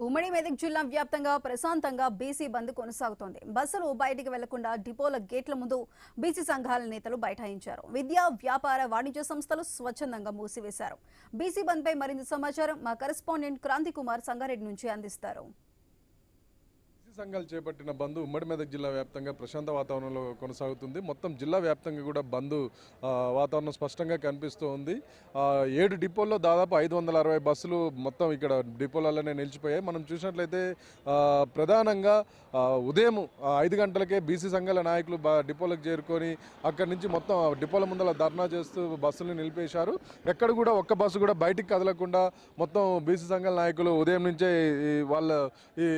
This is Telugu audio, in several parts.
ఉమ్మడి మెదక్ జిల్లా వ్యాప్తంగా ప్రశాంతంగా బీసీ బంద్ కొనసాగుతోంది. బస్సులు బయటికి వెళ్లకుండా డిపోల గేట్ల ముందు బీసీ సంఘాల నేతలు బైఠాయించారు. విద్యా, వ్యాపార, వాణిజ్య సంస్థలు స్వచ్ఛందంగా మూసివేశారు. బీసీ బంద్ పై మరింత సమాచారం మా కరెస్పాండెంట్ క్రాంతి కుమార్ సంగారెడ్డి నుంచి అందిస్తారు. సంఘాలు చేపట్టిన బంద్ ఉమ్మడి మెదక్ జిల్లా వ్యాప్తంగా ప్రశాంత వాతావరణంలో కొనసాగుతుంది. మొత్తం జిల్లా వ్యాప్తంగా కూడా బంద్ వాతావరణం స్పష్టంగా కనిపిస్తూ ఉంది. 7 డిపోల్లో దాదాపు 560 బస్సులు మొత్తం ఇక్కడ డిపోలలోనే నిలిచిపోయాయి. మనం చూసినట్లయితే ప్రధానంగా ఉదయం 5 గంటలకే బీసీ సంఘాల నాయకులు డిపోలకు చేరుకొని అక్కడి నుంచి మొత్తం డిపోల ముందర ధర్నా చేస్తూ బస్సులను నిలిపేశారు. ఎక్కడ కూడా ఒక్క బస్సు కూడా బయటికి కదలకుండా మొత్తం బీసీ సంఘాల నాయకులు ఉదయం నుంచే వాళ్ళ ఈ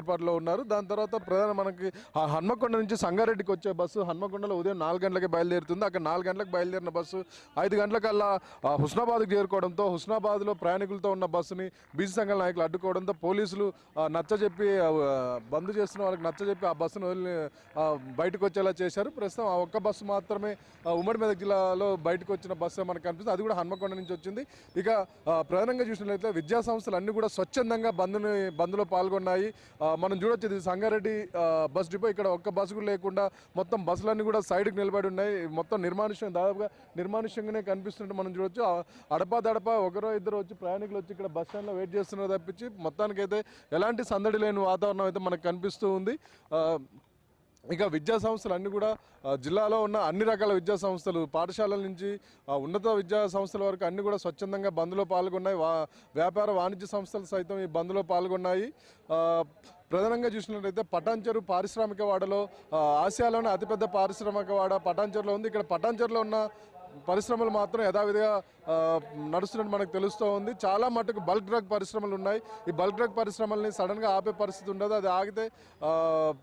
ఏర్పాట్లో ఉన్నారు. దాని తర్వాత ప్రధాన మనకి హన్మకొండ నుంచి సంగారెడ్డికి వచ్చే బస్సు హన్మకొండలో ఉదయం 4 గంటలకే బయలుదేరుతుంది. అక్కడ 4 గంటలకు బయలుదేరిన బస్సు 5 గంటలకల్లా హుస్నాబాద్కి చేరుకోవడంతో హుస్నాబాద్లో ప్రయాణికులతో ఉన్న బస్సుని బీసీ సంఘాల నాయకులు అడ్డుకోవడంతో పోలీసులు నచ్చజెప్పి బంద్ చేస్తున్న వాళ్ళకి నచ్చజెప్పి ఆ బస్సును బయటకు వచ్చేలా చేశారు. ప్రస్తుతం ఆ ఒక్క బస్సు మాత్రమే ఉమ్మడి మెదక్ జిల్లాలో బయటకు వచ్చిన బస్సు మనకు కనిపిస్తుంది. అది కూడా హన్మకొండ నుంచి వచ్చింది. ఇక ప్రధానంగా చూసినట్లయితే విద్యా సంస్థలు అన్ని కూడా స్వచ్ఛందంగా బంద్లో పాల్గొన్నాయి. మనం చూడొచ్చు సంగారెడ్డి బస్ డిపో ఇక్కడ ఒక్క బస్సు కూడా లేకుండా మొత్తం బస్సులన్నీ కూడా సైడ్కి నిలబడి ఉన్నాయి. మొత్తం దాదాపుగా నిర్మానుష్యంగానే కనిపిస్తున్నట్టు మనం చూడొచ్చు. అడపా ఒకరో ఇద్దరు వచ్చి ప్రయాణికులు వచ్చి ఇక్కడ బస్ స్టాండ్లో వెయిట్ చేస్తున్నారు తప్పించి మొత్తానికైతే ఎలాంటి సందడి లేని వాతావరణం అయితే మనకు కనిపిస్తూ ఉంది. ఇక విద్యా సంస్థలు అన్నీ కూడా జిల్లాలో ఉన్న అన్ని రకాల విద్యా సంస్థలు పాఠశాలల నుంచి ఉన్నత విద్యా సంస్థల వరకు అన్నీ కూడా స్వచ్ఛందంగా బంద్లో పాల్గొన్నాయి. వ్యాపార వాణిజ్య సంస్థలు సైతం ఈ బంద్లో పాల్గొన్నాయి. ప్రధానంగా చూసినట్లయితే పటాన్చెరు పారిశ్రామిక వాడలో ఆసియాలోనే అతిపెద్ద పారిశ్రామిక వాడ పటాన్చెరులో ఉంది. ఇక్కడ పటాన్చెరులో ఉన్న పరిశ్రమలు మాత్రం యథావిధిగా నడుస్తున్నట్టు మనకు తెలుస్తూ ఉంది. చాలా మటుకు బల్క్ డ్రగ్ పరిశ్రమలు ఉన్నాయి. ఈ బల్క్ డ్రగ్ పరిశ్రమల్ని సడన్గా ఆపే పరిస్థితి ఉండదు. అది ఆగితే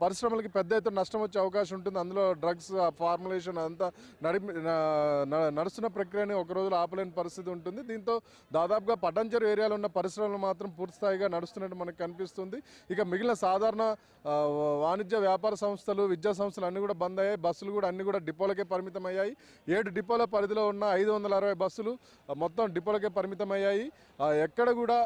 పరిశ్రమలకి పెద్ద ఎత్తున నష్టం వచ్చే అవకాశం ఉంటుంది. అందులో డ్రగ్స్ ఫార్ములేషన్ అంతా నడుస్తున్న ప్రక్రియని ఒక రోజులో ఆపలేని పరిస్థితి ఉంటుంది. దీంతో దాదాపుగా పటాన్చెరు ఏరియాలో ఉన్న పరిశ్రమలు మాత్రం పూర్తిస్థాయిగా నడుస్తున్నట్టు మనకు కనిపిస్తుంది. ఇక మిగిలిన సాధారణ వాణిజ్య వ్యాపార సంస్థలు విద్యా సంస్థలు అన్నీ కూడా బంద్ అయ్యాయి. బస్సులు కూడా అన్నీ కూడా డిపోలకే పరిమితం అయ్యాయి. 7 డిపోల పరిధిలో ఉన్న 560 బస్సులు మొత్తం డిపోలకే పరిమితమయ్యాయి. ఎక్కడ కూడా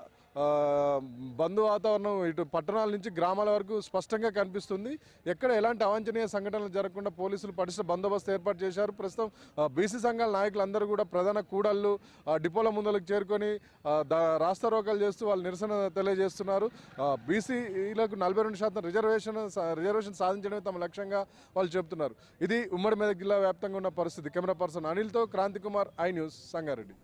బంద్ వాతావరణం ఇటు పట్టణాల నుంచి గ్రామాల వరకు స్పష్టంగా కనిపిస్తుంది. ఎక్కడ ఎలాంటి అవాంఛనీయ సంఘటనలు జరగకుండా పోలీసులు పటిష్ట బందోబస్తు ఏర్పాటు చేశారు. ప్రస్తుతం బీసీ సంఘాల నాయకులందరూ కూడా ప్రధాన కూడళ్లు డిపోల ముందలకు చేరుకొని రాస్తారోకాలు చేస్తూ వాళ్ళు నిరసన తెలియజేస్తున్నారు. బీసీలకు 42% రిజర్వేషన్ సాధించడమే తమ లక్ష్యంగా వాళ్ళు చెబుతున్నారు. ఇది ఉమ్మడి మెదక్ జిల్లా వ్యాప్తంగా ఉన్న పరిస్థితి. కెమెరా పర్సన్ అనిల్తో క్రాంతి కుమార్, ఐ న్యూస్, సంగారెడ్డి.